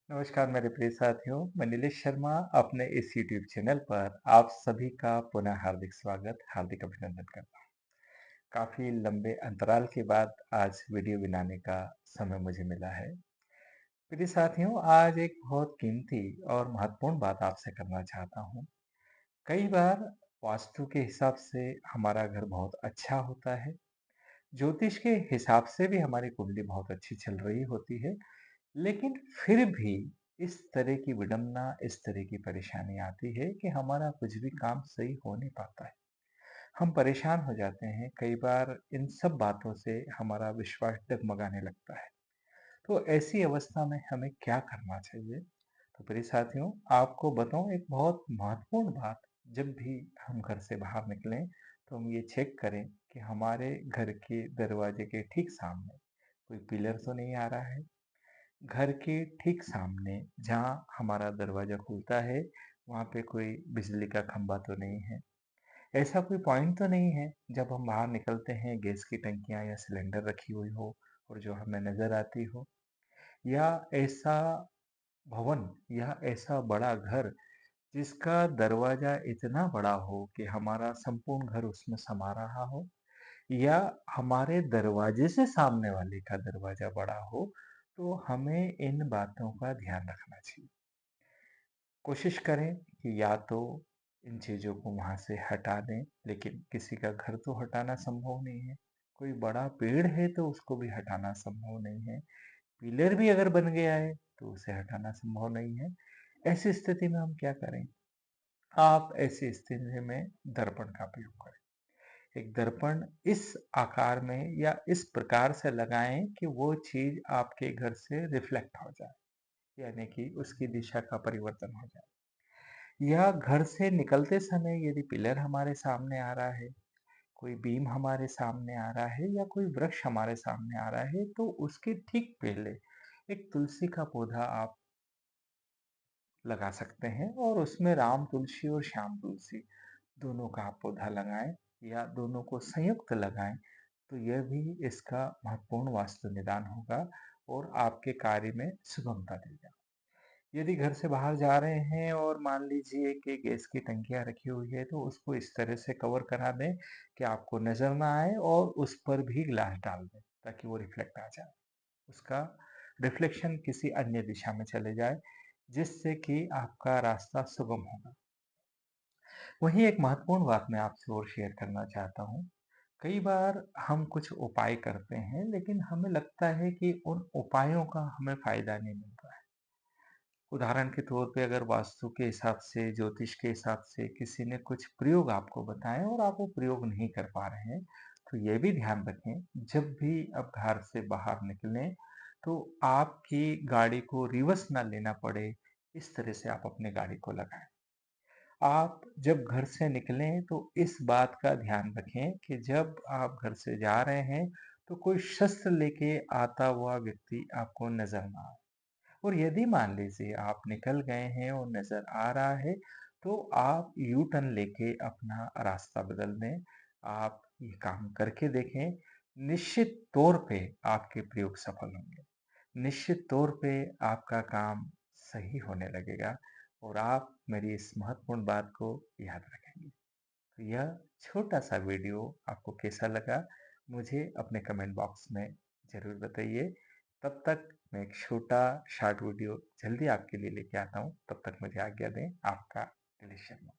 नमस्कार मेरे प्रिय साथियों, मैं नीलेश शर्मा अपने इस यूट्यूब चैनल पर आप सभी का पुनः हार्दिक स्वागत, हार्दिक अभिनंदन करता हूँ। काफ़ी लंबे अंतराल के बाद आज वीडियो बनाने का समय मुझे मिला है। प्रिय साथियों, आज एक बहुत कीमती और महत्वपूर्ण बात आपसे करना चाहता हूँ। कई बार वास्तु के हिसाब से हमारा घर बहुत अच्छा होता है, ज्योतिष के हिसाब से भी हमारी कुंडली बहुत अच्छी चल रही होती है, लेकिन फिर भी इस तरह की विडंबना, इस तरह की परेशानी आती है कि हमारा कुछ भी काम सही हो नहीं पाता है। हम परेशान हो जाते हैं, कई बार इन सब बातों से हमारा विश्वास डगमगाने लगता है। तो ऐसी अवस्था में हमें क्या करना चाहिए? तो प्रिय साथियों, आपको बताऊं एक बहुत महत्वपूर्ण बात, जब भी हम घर से बाहर निकलें, तो हम ये चेक करें कि हमारे घर के दरवाजे के ठीक सामने कोई पिलर तो नहीं आ रहा है। घर के ठीक सामने जहाँ हमारा दरवाजा खुलता है, वहाँ पे कोई बिजली का खंभा तो नहीं है। ऐसा कोई पॉइंट तो नहीं है जब हम बाहर निकलते हैं गैस की टंकियाँ या सिलेंडर रखी हुई हो और जो हमें नजर आती हो, या ऐसा भवन या ऐसा बड़ा घर जिसका दरवाजा इतना बड़ा हो कि हमारा संपूर्ण घर उसमें समा रहा हो, या हमारे दरवाजे से सामने वाले का दरवाजा बड़ा हो, तो हमें इन बातों का ध्यान रखना चाहिए। कोशिश करें कि या तो इन चीज़ों को वहाँ से हटा दें, लेकिन किसी का घर तो हटाना संभव नहीं है। कोई बड़ा पेड़ है तो उसको भी हटाना संभव नहीं है। पिलर भी अगर बन गया है तो उसे हटाना संभव नहीं है। ऐसी स्थिति में हम क्या करें? आप ऐसी स्थिति में दर्पण का प्रयोग करें। एक दर्पण इस आकार में या इस प्रकार से लगाएं कि वो चीज आपके घर से रिफ्लेक्ट हो जाए, यानी कि उसकी दिशा का परिवर्तन हो जाए। या घर से निकलते समय यदि पिलर हमारे सामने आ रहा है, कोई बीम हमारे सामने आ रहा है या कोई वृक्ष हमारे सामने आ रहा है, तो उसके ठीक पहले एक तुलसी का पौधा आप लगा सकते हैं और उसमें राम तुलसी और श्याम तुलसी दोनों का आप पौधा लगाएं, या दोनों को संयुक्त लगाएं, तो यह भी इसका महत्वपूर्ण वास्तु निदान होगा और आपके कार्य में सुगमता देगा। यदि घर से बाहर जा रहे हैं और मान लीजिए कि गैस की टंकियां रखी हुई है, तो उसको इस तरह से कवर करा दें कि आपको नजर ना आए और उस पर भी ग्लास डाल दें ताकि वो रिफ्लेक्ट आ जाए, उसका रिफ्लेक्शन किसी अन्य दिशा में चले जाए, जिससे कि आपका रास्ता सुगम होगा। वहीं एक महत्वपूर्ण बात मैं आपसे और शेयर करना चाहता हूँ। कई बार हम कुछ उपाय करते हैं, लेकिन हमें लगता है कि उन उपायों का हमें फायदा नहीं मिलता है। उदाहरण के तौर पे अगर वास्तु के हिसाब से, ज्योतिष के हिसाब से किसी ने कुछ प्रयोग आपको बताए और आप वो प्रयोग नहीं कर पा रहे हैं, तो ये भी ध्यान रखें, जब भी आप घर से बाहर निकलें, तो आपकी गाड़ी को रिवर्स ना लेना पड़े, इस तरह से आप अपनी गाड़ी को लगाएं। आप जब घर से निकलें तो इस बात का ध्यान रखें कि जब आप घर से जा रहे हैं, तो कोई शस्त्र लेके आता हुआ व्यक्ति आपको नजर ना आए। और यदि मान लीजिए आप निकल गए हैं और नजर आ रहा है, तो आप यू टर्न लेके अपना रास्ता बदल दें। आप ये काम करके देखें, निश्चित तौर पे आपके प्रयोग सफल होंगे। निश्चित तौर पे आपका काम सही होने लगेगा और आप मेरी इस महत्वपूर्ण बात को याद रखेंगे। तो यह छोटा सा वीडियो आपको कैसा लगा, मुझे अपने कमेंट बॉक्स में ज़रूर बताइए। तब तक मैं एक छोटा शॉर्ट वीडियो जल्दी आपके लिए लेके आता हूँ। तब तक मुझे आज्ञा दें। आपका दिलीप शर्मा।